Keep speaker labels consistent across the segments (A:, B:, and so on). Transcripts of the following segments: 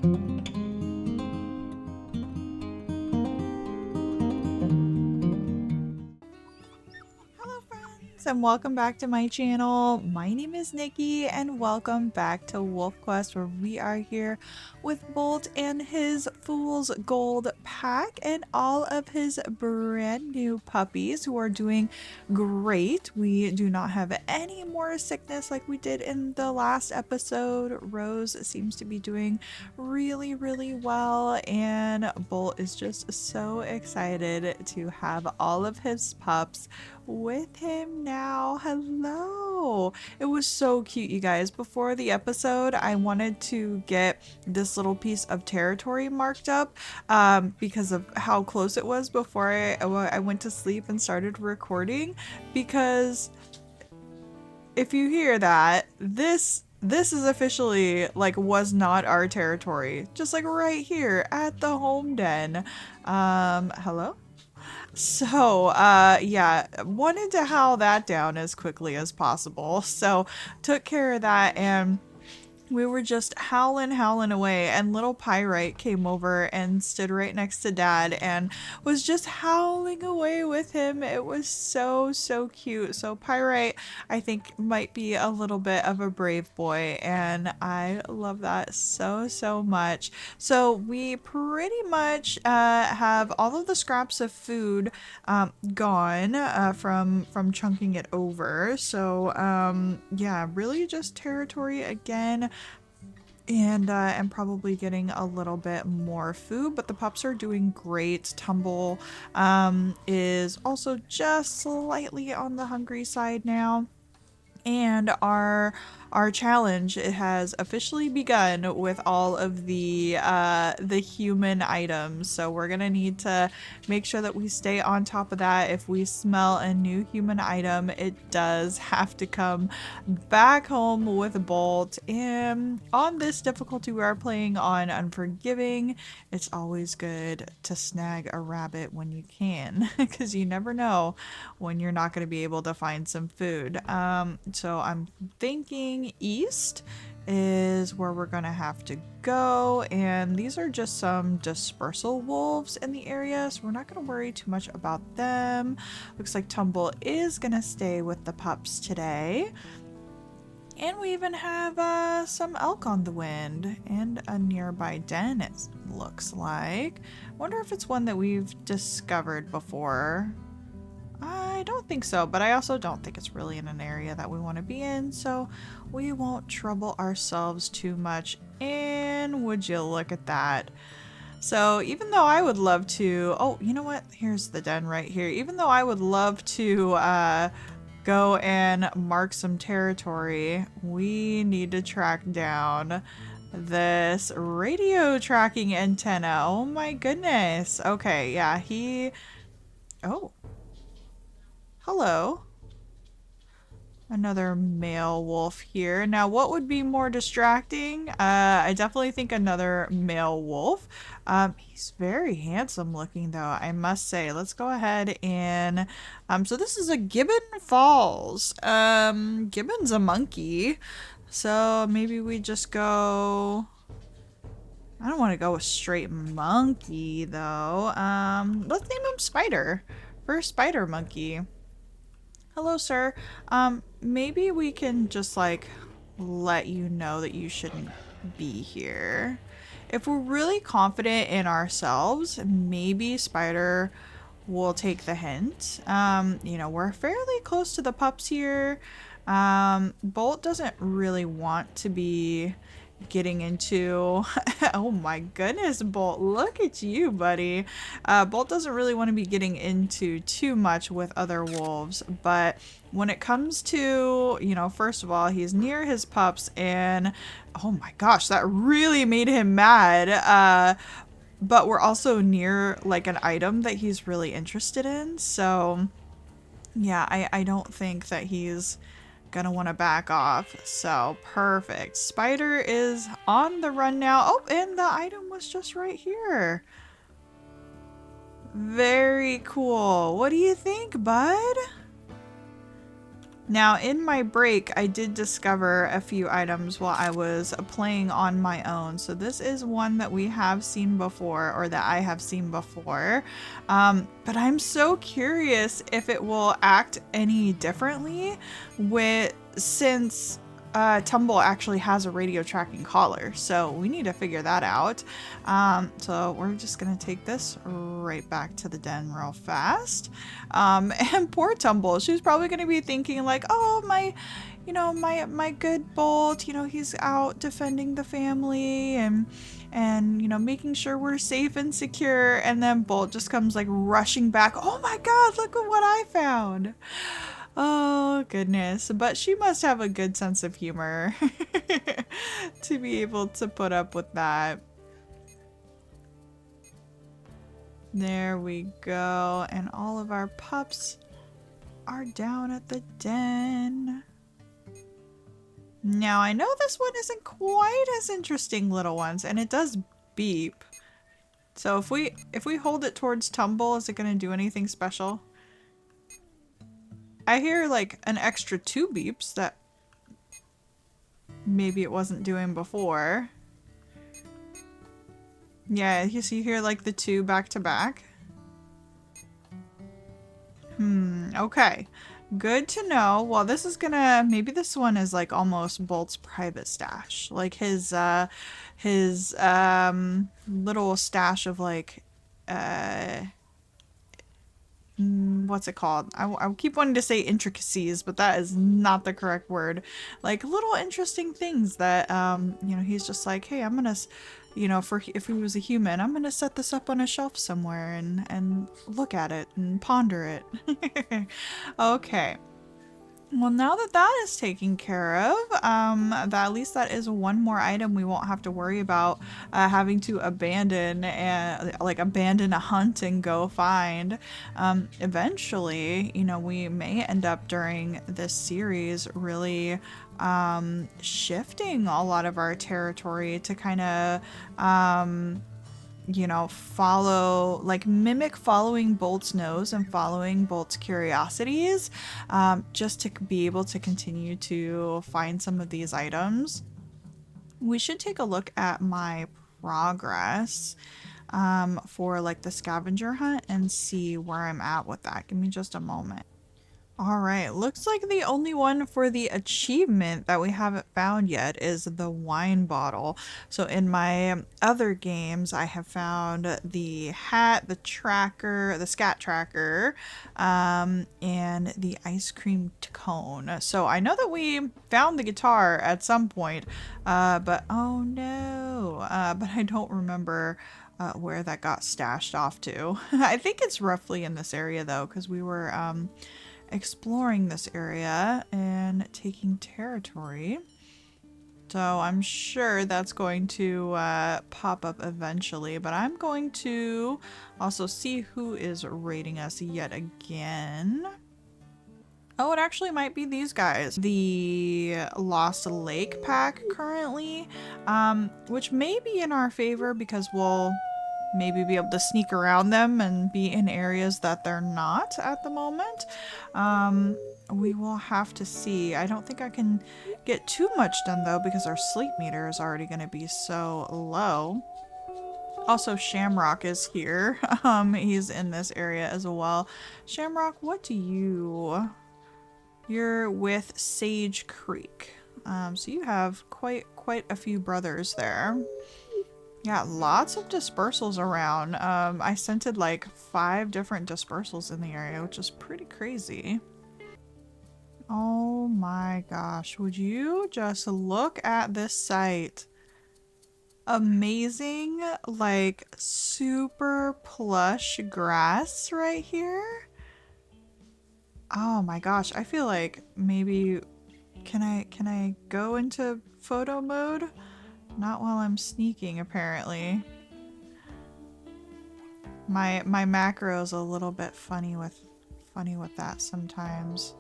A: And welcome back to my channel. My name is Nikki and welcome back to Wolfquest, where we are here with Bolt and his Fool's Gold pack and all of his brand new puppies who are doing great. We do not have any more sickness like we did in the last episode. Rose seems to be doing really, really well, and Bolt is just so excited to have all of his pups with him now. Hello. It was so cute, you guys. Before the episode, I wanted to get this little piece of territory marked up because of how close it was before I went to sleep and started recording. Because if you hear that, this is officially like was not our territory. Just like right here at the home den. Hello? So, yeah, wanted to howl that down as quickly as possible. So, took care of that, and we were just howling away, and little Pyrite came over and stood right next to Dad and was just howling away with him. It was so cute. So Pyrite, I think, might be a little bit of a brave boy, and I love that so much. So we pretty much have all of the scraps of food gone from chunking it over. So yeah, really just territory again, and probably getting a little bit more food, but the pups are doing great. Tumble is also just slightly on the hungry side now. And our challenge, it has officially begun with all of the human items. So we're gonna need to make sure that we stay on top of that. If we smell a new human item, it does have to come back home with Bolt. And on this difficulty, we are playing on Unforgiving. It's always good to snag a rabbit when you can, because you never know when you're not going to be able to find some food. So I'm thinking east is where we're gonna have to go, and these are just some dispersal wolves in the area, so we're not gonna worry too much about them. Looks like Tumble is gonna stay with the pups today. And we even have some elk on the wind and a nearby den, it looks like. Wonder if it's one that we've discovered before. I don't think so, but I also don't think it's really in an area that we want to be in, so we won't trouble ourselves too much. And would you look at that? So even though I would love to, oh, you know what? Here's the den right here. Even though I would love to go and mark some territory, we need to track down this radio tracking antenna. Oh my goodness. Okay, yeah, oh. Hello. Another male wolf here. Now, what would be more distracting? I definitely think another male wolf. He's very handsome looking, though, I must say. Let's go ahead and... so this is a Gibbon Falls. Gibbon's a monkey. So maybe we just go... I don't want to go with straight monkey, though. Let's name him Spider. First Spider Monkey. Hello, sir. Maybe we can just like let you know that you shouldn't be here. If we're really confident in ourselves, maybe Spider will take the hint. You know, we're fairly close to the pups here. Bolt doesn't really want to be getting into oh my goodness, Bolt, look at you, buddy. Bolt doesn't really want to be getting into too much with other wolves, but when it comes to, you know, first of all, he's near his pups, and oh my gosh, that really made him mad. But we're also near like an item that he's really interested in, so yeah, I don't think that he's gonna want to back off. So perfect. Spider is on the run now. Oh, and the item was just right here. Very cool. What do you think, bud? Now, in my break, I did discover a few items while I was playing on my own. So this is one that we have seen before, or that I have seen before. But I'm so curious if it will act any differently since Tumble actually has a radio tracking collar, so we need to figure that out. So we're just gonna take this right back to the den real fast. And poor Tumble, she's probably gonna be thinking like, oh, my good Bolt, he's out defending the family and making sure we're safe and secure, and then Bolt just comes like rushing back. Oh my god, look at what I found. Oh, goodness. But she must have a good sense of humor to be able to put up with that. There we go. And all of our pups are down at the den. Now, I know this one isn't quite as interesting, little ones, and it does beep. So if we hold it towards Tumble, is it going to do anything special? I hear like an extra 2 beeps that maybe it wasn't doing before. Yeah, you see here like the 2 back to back. Okay. Good to know. Well, this is gonna, maybe this one is like almost Bolt's private stash. Like his little stash of like, what's it called? I keep wanting to say intricacies, but that is not the correct word. Like little interesting things that, he's just like, hey, I'm gonna, if he was a human, I'm gonna set this up on a shelf somewhere and look at it and ponder it. Okay. Well, now that that is taken care of, at least that is one more item we won't have to worry about having to abandon and abandon a hunt and go find. Eventually, we may end up during this series really shifting a lot of our territory to kind of mimic following Bolt's nose and following Bolt's curiosities, just to be able to continue to find some of these items. We should take a look at my progress for like the scavenger hunt and see where I'm at with that. Give me just a moment. Alright, looks like the only one for the achievement that we haven't found yet is the wine bottle. So in my other games, I have found the hat, the tracker, the scat tracker, and the ice cream cone. So I know that we found the guitar at some point, but oh no, but I don't remember where that got stashed off to. I think it's roughly in this area though, because we were exploring this area and taking territory. So I'm sure that's going to pop up eventually, but I'm going to also see who is raiding us yet again. Oh, it actually might be these guys. The Lost Lake pack currently, which may be in our favor because we'll maybe be able to sneak around them and be in areas that they're not at the moment. We will have to see. I don't think I can get too much done though because our sleep meter is already going to be so low. Also, Shamrock is here. He's in this area as well. Shamrock, what do you... You're with Sage Creek. So you have quite a few brothers there. Yeah, lots of dispersals around. I scented like 5 different dispersals in the area, which is pretty crazy. Oh my gosh, would you just look at this site? Amazing, like super plush grass right here. Oh my gosh, I feel like maybe can I go into photo mode? Not while I'm sneaking, apparently. My macro's a little bit funny with that sometimes.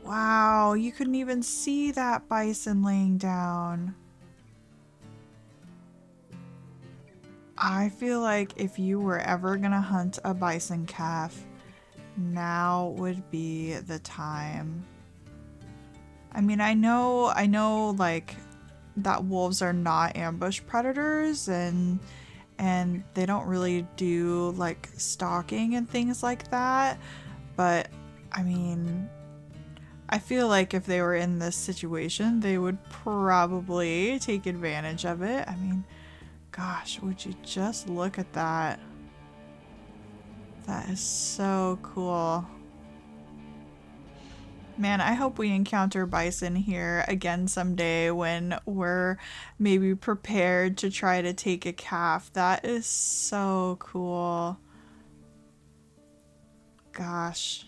A: Wow, you couldn't even see that bison laying down. I feel like if you were ever gonna hunt a bison calf, now would be the time. I mean, I know like that wolves are not ambush predators and they don't really do like stalking and things like that, but I mean, I feel like if they were in this situation, they would probably take advantage of it. I mean, gosh, would you just look at that? That is so cool. Man, I hope we encounter bison here again someday when we're maybe prepared to try to take a calf. That is so cool. Gosh.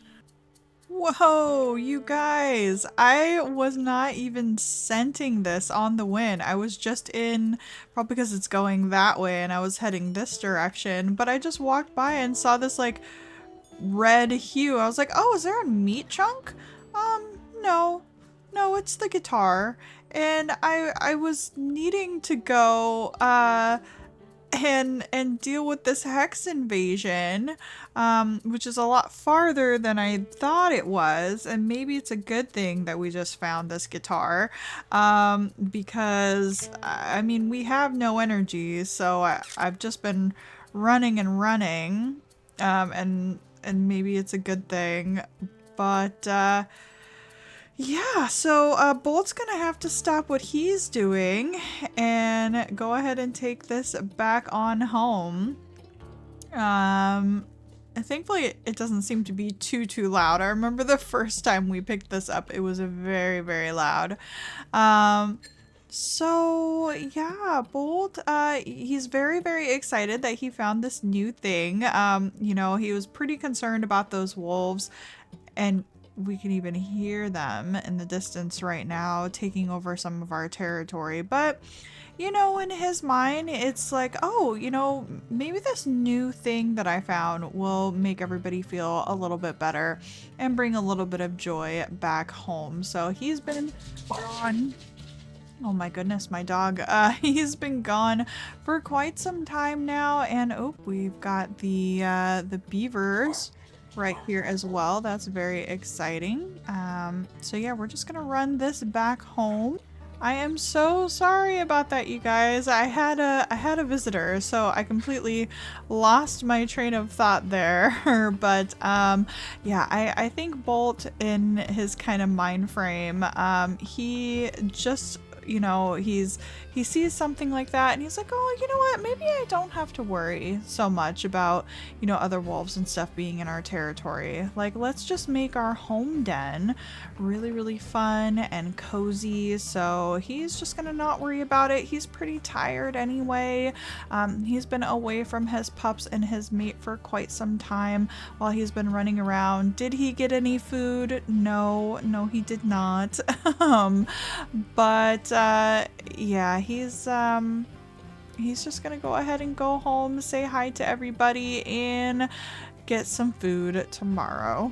A: Whoa, you guys, I was not even scenting this on the wind. I was just in, probably because it's going that way and I was heading this direction, but I just walked by and saw this like red hue. I was like, oh, is there a meat chunk? No. No, it's the guitar. And I was needing to go, and deal with this hex invasion, which is a lot farther than I thought it was, and maybe it's a good thing that we just found this guitar, because I mean we have no energy, so I've just been running and running, and maybe it's a good thing, but yeah, so Bolt's gonna have to stop what he's doing and go ahead and take this back on home. Thankfully it doesn't seem to be too loud. I remember the first time we picked this up, it was very loud. So yeah, Bolt, he's very excited that he found this new thing. You know, he was pretty concerned about those wolves, and we can even hear them in the distance right now, taking over some of our territory. But, you know, in his mind, it's like, oh, you know, maybe this new thing that I found will make everybody feel a little bit better and bring a little bit of joy back home. So he's been gone. Oh my goodness, my dog. He's been gone for quite some time now, and oh, we've got the beavers right here as well. That's very exciting. So yeah, we're just gonna run this back home. I am so sorry about that, you guys. I had a visitor, so I completely lost my train of thought there. But yeah, I think Bolt, in his kind of mind frame, he just, you know, he sees something like that and he's like, oh, you know what, maybe I don't have to worry so much about, you know, other wolves and stuff being in our territory. Like, let's just make our home den really fun and cozy. So he's just gonna not worry about it. He's pretty tired anyway. He's been away from his pups and his mate for quite some time while he's been running around. Did he get any food? No, he did not. But yeah, he's just gonna go ahead and go home, say hi to everybody, and get some food tomorrow.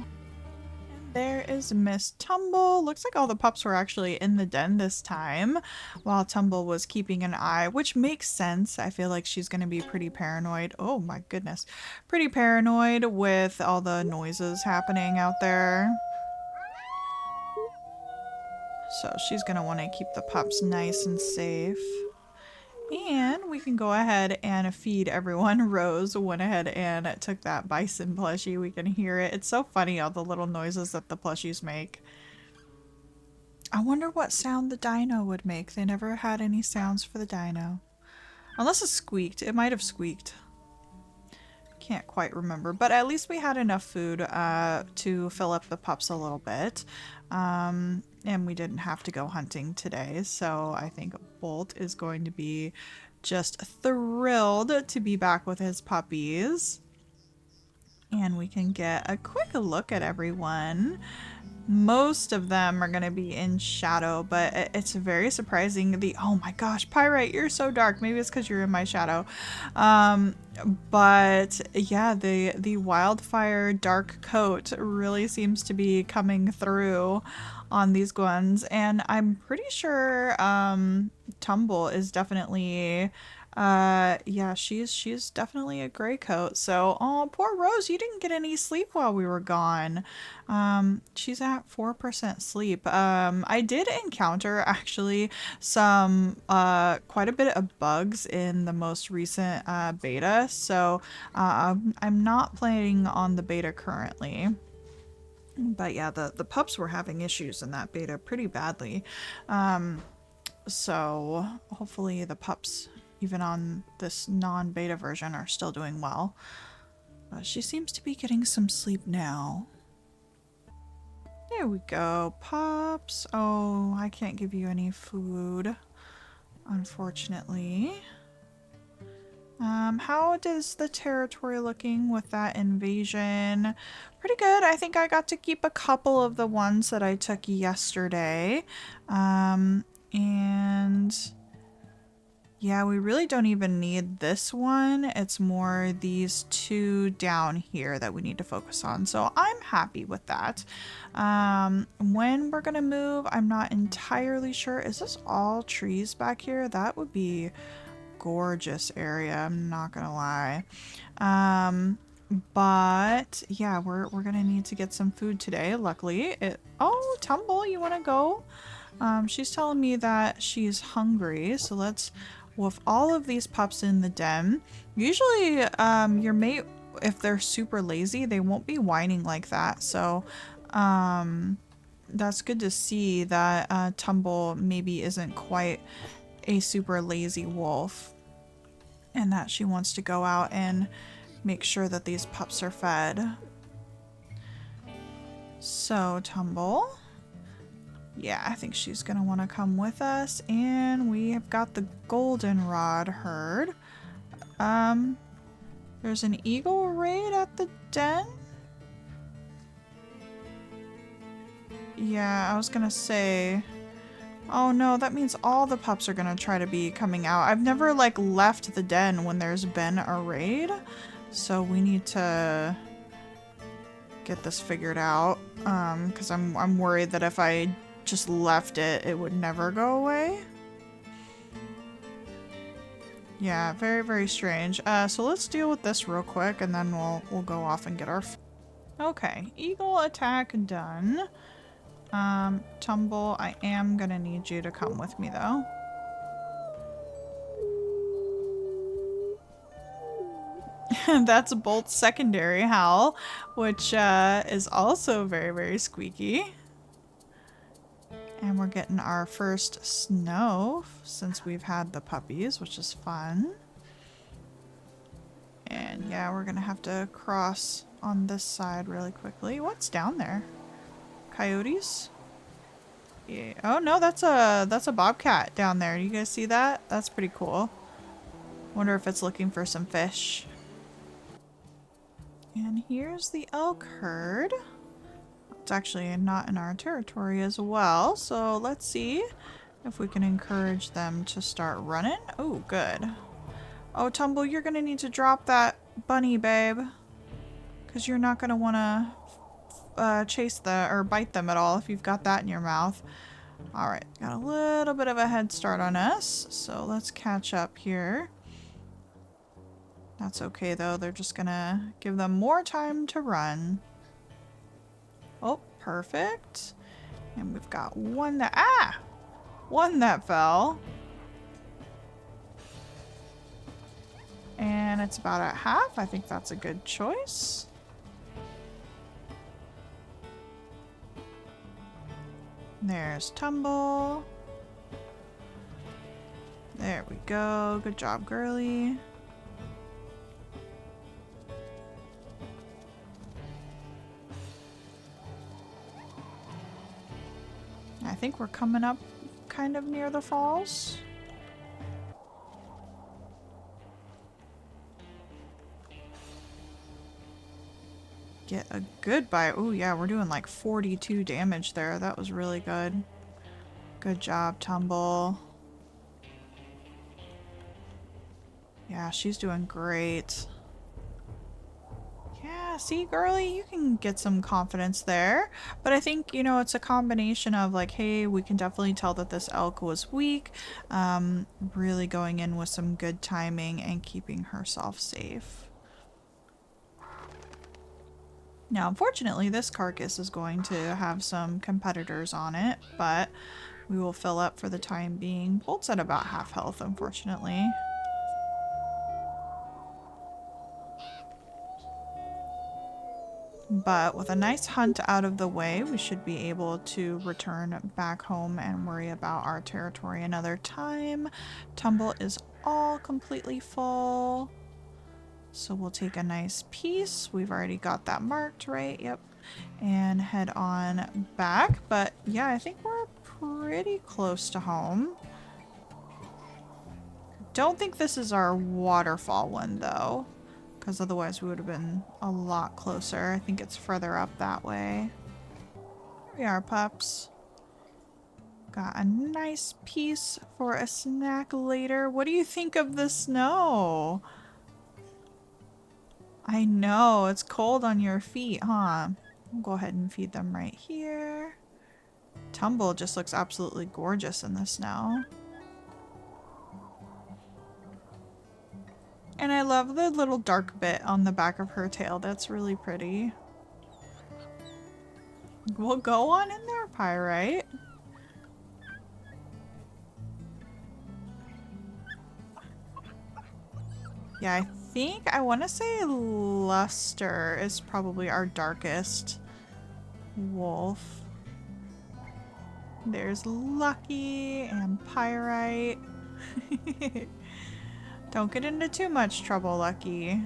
A: And there is Miss Tumble. Looks like all the pups were actually in the den this time, while Tumble was keeping an eye, which makes sense. I feel like she's gonna be pretty paranoid. Oh my goodness. Pretty paranoid with all the noises happening out there. So she's gonna want to keep the pups nice and safe. And we can go ahead and feed everyone. Rose went ahead and took that bison plushie. We can hear it. It's so funny, all the little noises that the plushies make. I wonder what sound the dino would make. They never had any sounds for the dino. Unless it squeaked. It might have squeaked. Can't quite remember. But at least we had enough food to fill up the pups a little bit. And we didn't have to go hunting today, so I think Bolt is going to be just thrilled to be back with his puppies. And we can get a quick look at everyone. Most of them are going to be in shadow, but it's very surprising. Oh my gosh, Pyrite, you're so dark. Maybe it's because you're in my shadow. But yeah, the wildfire dark coat really seems to be coming through on these ones, and I'm pretty sure Tumble is definitely Yeah, she's definitely a gray coat. So, oh, poor Rose, you didn't get any sleep while we were gone. She's at 4% sleep. I did encounter actually some quite a bit of bugs in the most recent beta. So, I'm not playing on the beta currently. But yeah, the pups were having issues in that beta pretty badly. So hopefully the pups, even on this non-beta version, are still doing well. She seems to be getting some sleep now. There we go, pups. Oh, I can't give you any food, unfortunately. How is the territory looking with that invasion? Pretty good. I think I got to keep a couple of the ones that I took yesterday. And yeah, we really don't even need this one. It's more these two down here that we need to focus on. So I'm happy with that. When we're gonna move, I'm not entirely sure. Is this all trees back here? That would be gorgeous area, I'm not gonna lie. But yeah, we're gonna need to get some food today. Luckily, oh, Tumble, you want to go? She's telling me that she's hungry, so let's wolf all of these pups in the den. Usually, your mate, if they're super lazy, they won't be whining like that. So, that's good to see that Tumble maybe isn't quite a super lazy wolf, and that she wants to go out and make sure that these pups are fed. So, Tumble. Yeah, I think she's gonna want to come with us. And we have got the goldenrod herd. There's an eagle raid at the den. Yeah, I was gonna say, oh no, that means all the pups are gonna try to be coming out. I've never like left the den when there's been a raid, so we need to get this figured out. Because I'm worried that if I just left it, it would never go away. Yeah, very, very strange. So let's deal with this real quick, and then we'll go off and get our. Okay, eagle attack done. Tumble, I am gonna need you to come with me though. That's Bolt's secondary howl, which is also very, very squeaky. And we're getting our first snow since we've had the puppies, which is fun. And yeah, we're gonna have to cross on this side really quickly. What's down there? Coyotes? Yeah. Oh no, that's a bobcat down there. You guys see that? That's pretty cool. Wonder if it's looking for some fish. And here's the elk herd. It's actually not in our territory as well, so let's see if we can encourage them to start running. Oh, good. Oh, Tumble, you're gonna need to drop that bunny, babe, because you're not gonna want to chase or bite them at all if you've got that in your mouth. All right, got a little bit of a head start on us, so let's catch up here. That's okay though, they're just gonna give them more time to run. Oh, perfect. And we've got one that, one that fell. And it's about at half. I think that's a good choice. There's Tumble. There we go. Good job, girly. I think we're coming up kind of near the falls. Get a good bite. Oh yeah, we're doing like 42 damage there. That was really good. Good job, Tumble. Yeah, she's doing great. Yeah, see, girly, you can get some confidence there. But I think, you know, it's a combination of like, hey, we can definitely tell that this elk was weak. Really going in with some good timing and keeping herself safe. Now, unfortunately, this carcass is going to have some competitors on it, but we will fill up for the time being. Bolt's at about half health, unfortunately. But with a nice hunt out of the way, we should be able to return back home and worry about our territory another time. Tumble is all completely full. So we'll take a nice piece. We've already got that marked, right? Yep. And head on back. But yeah, I think we're pretty close to home. Don't think this is our waterfall one though, because otherwise we would have been a lot closer. I think it's further up that way. Here we are, pups. Got a nice piece for a snack later. What do you think of the snow? I know, it's cold on your feet, huh? I'll go ahead and feed them right here. Tumble just looks absolutely gorgeous in the snow. And I love the little dark bit on the back of her tail. That's really pretty. We'll go on in there, Pyrite. Yeah, I think I want to say Luster is probably our darkest wolf. There's Lucky and Pyrite. Don't get into too much trouble, Lucky.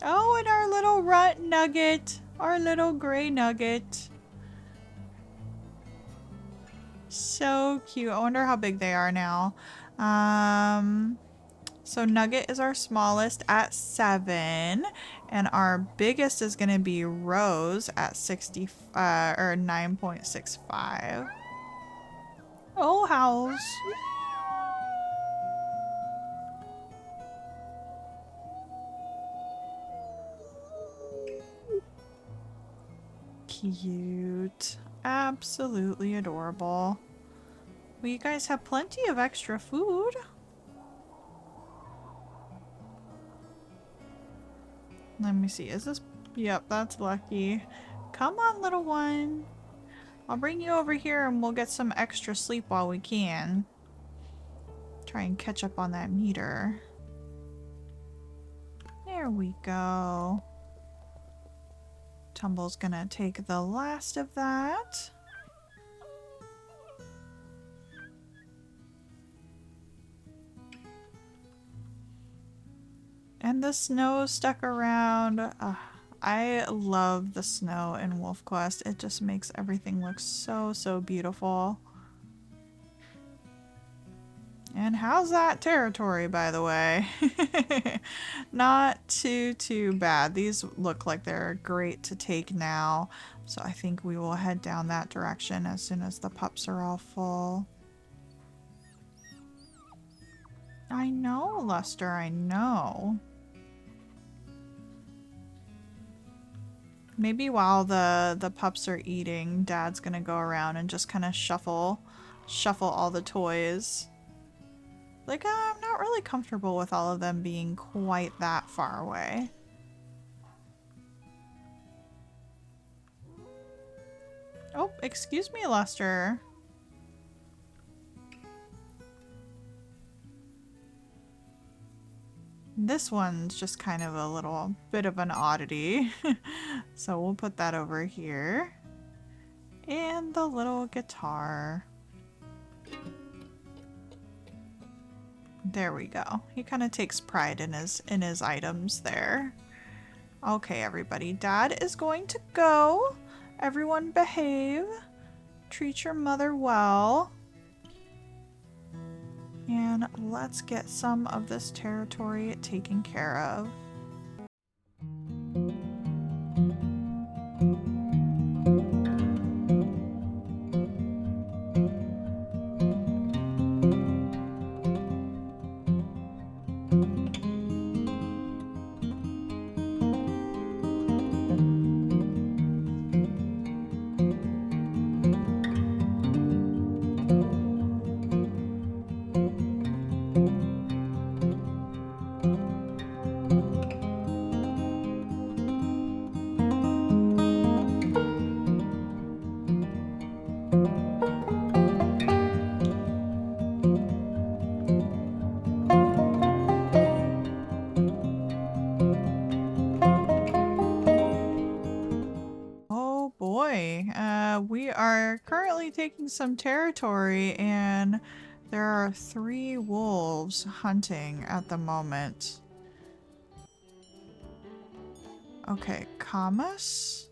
A: Oh, and our little runt nugget. Our little gray nugget. So cute. I wonder how big they are now. So Nugget is our smallest at 7, and our biggest is going to be Rose at 60 or 9.65. Oh, house. Cute. Absolutely adorable. Well, you guys have plenty of extra food. Let me see. Is this... Yep, that's Lucky. Come on, little one. I'll bring you over here and we'll get some extra sleep while we can. Try and catch up on that meter. There we go. Tumble's gonna take the last of that. And the snow stuck around. I love the snow in Wolfquest. It just makes everything look so, so beautiful. And how's that territory, by the way? Not too bad. These look like they're great to take now. So I think we will head down that direction as soon as the pups are all full. I know, Luster, I know. Maybe while the pups are eating, Dad's gonna go around and just kind of shuffle all the toys. Like, I'm not really comfortable with all of them being quite that far away. Oh, excuse me, Luster. This one's just kind of a little bit of an oddity. So we'll put that over here. And the little guitar. There we go. He kind of takes pride in his items there. Okay, everybody. Dad is going to go. Everyone behave. Treat your mother well. And let's get some of this territory taken care of. we are currently taking some territory and there are 3 wolves hunting at the moment. Okay, commas?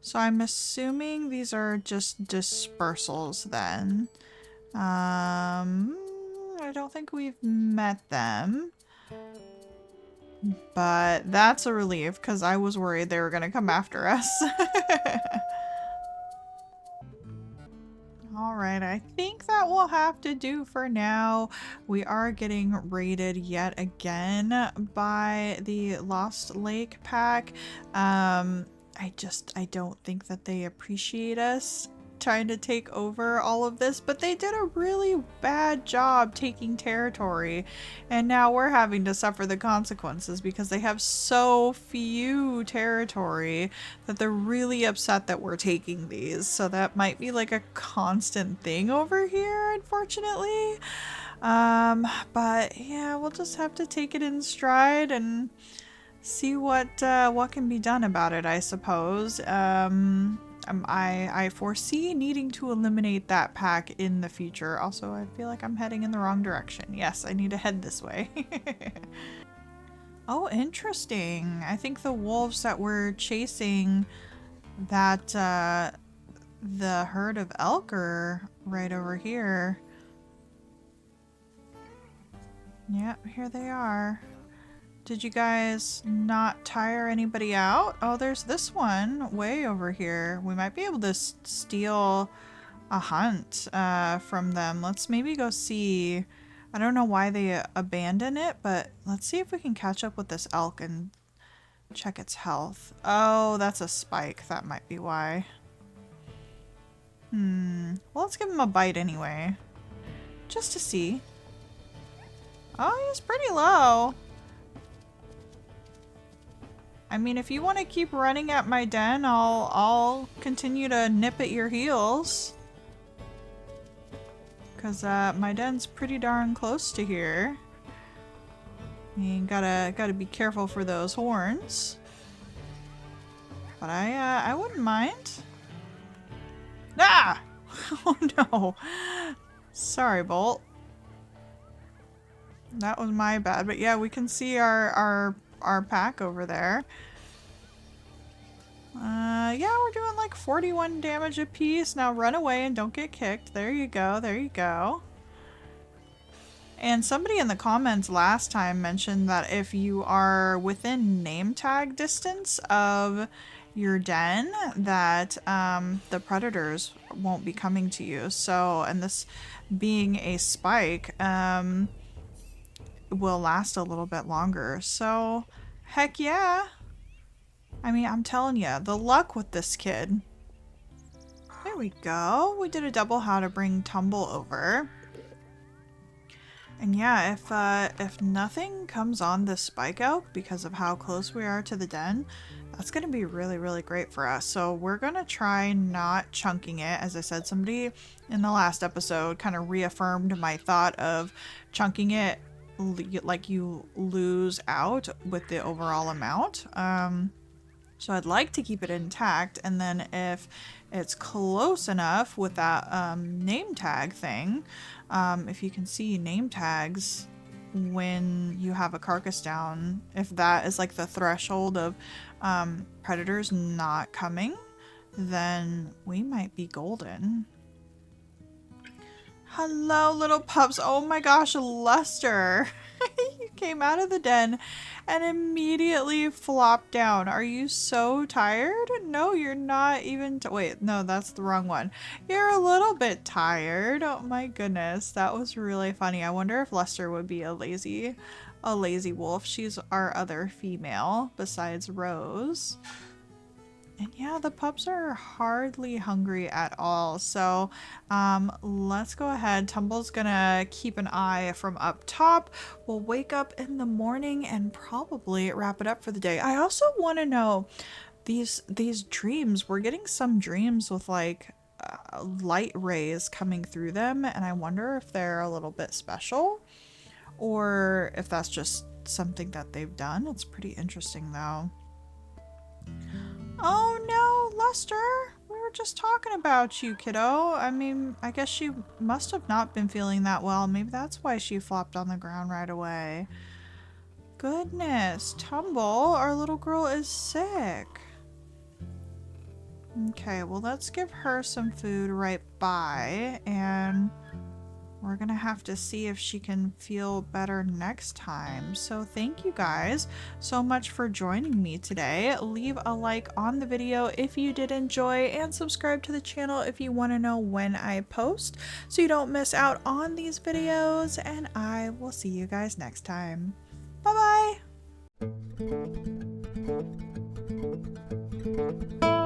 A: So I'm assuming these are just dispersals then. I don't think we've met them. But that's a relief because I was worried they were going to come after us. Alright, I think that will have to do for now. We are getting raided yet again by the Lost Lake pack. I don't think that they appreciate us trying to take over all of this, but they did a really bad job taking territory, and now we're having to suffer the consequences because they have so few territory that they're really upset that we're taking these. So that might be like a constant thing over here, unfortunately. But yeah, we'll just have to take it in stride and see what can be done about it, I suppose. I foresee needing to eliminate that pack in the future. Also, I feel like I'm heading in the wrong direction. Yes, I need to head this way. Oh, interesting. I think the wolves that we're chasing, that the herd of elk are right over here. Yep, here they are. Did you guys not tire anybody out? Oh, there's this one way over here. We might be able to steal a hunt from them. Let's maybe go see. I don't know why they abandoned it, but let's see if we can catch up with this elk and check its health. Oh, that's a spike. That might be why. Well, let's give him a bite anyway. Just to see. Oh, he's pretty low. I mean, if you want to keep running at my den, I'll continue to nip at your heels. Cause my den's pretty darn close to here. You gotta be careful for those horns. But I wouldn't mind. Ah! Oh no. Sorry, Bolt. That was my bad. But yeah, we can see our pack over there. Yeah, we're doing like 41 damage apiece. Now run away and don't get kicked. There you go, there you go. And somebody in the comments last time mentioned that if you are within name tag distance of your den, that the predators won't be coming to you. So, and this being a spike, will last a little bit longer. So, heck yeah. I mean, I'm telling you, the luck with this kid. There we go. We did a double how to bring Tumble over. And yeah, if nothing comes on this spike elk because of how close we are to the den, that's going to be really, really great for us. So we're going to try not chunking it. As I said, somebody in the last episode kind of reaffirmed my thought of chunking it like you lose out with the overall amount. So I'd like to keep it intact, and then if it's close enough with that name tag thing, if you can see name tags when you have a carcass down, if that is like the threshold of predators not coming, then we might be golden. Hello, little pups. Oh my gosh, Lester. You came out of the den and immediately flopped down. Are you so tired? No, you're not even. Wait, no, that's the wrong one. You're a little bit tired. Oh my goodness, that was really funny. I wonder if Lester would be a lazy wolf. She's our other female besides Rose. And yeah, the pups are hardly hungry at all. So let's go ahead. Tumble's gonna keep an eye from up top. We'll wake up in the morning and probably wrap it up for the day. I also want to know these dreams. We're getting some dreams with like light rays coming through them, and I wonder if they're a little bit special or if that's just something that they've done. It's pretty interesting though. Oh no, Lester! We were were just talking about you, kiddo. I mean, I guess she must have not been feeling that well. Maybe that's why she flopped on the ground right away. Goodness, Tumble, our little girl is sick. Okay, well, let's give her some food right by, and we're gonna have to see if she can feel better next time. So thank you guys so much for joining me today. Leave a like on the video if you did enjoy, and subscribe to the channel if you want to know when I post so you don't miss out on these videos, and I will see you guys next time. Bye bye!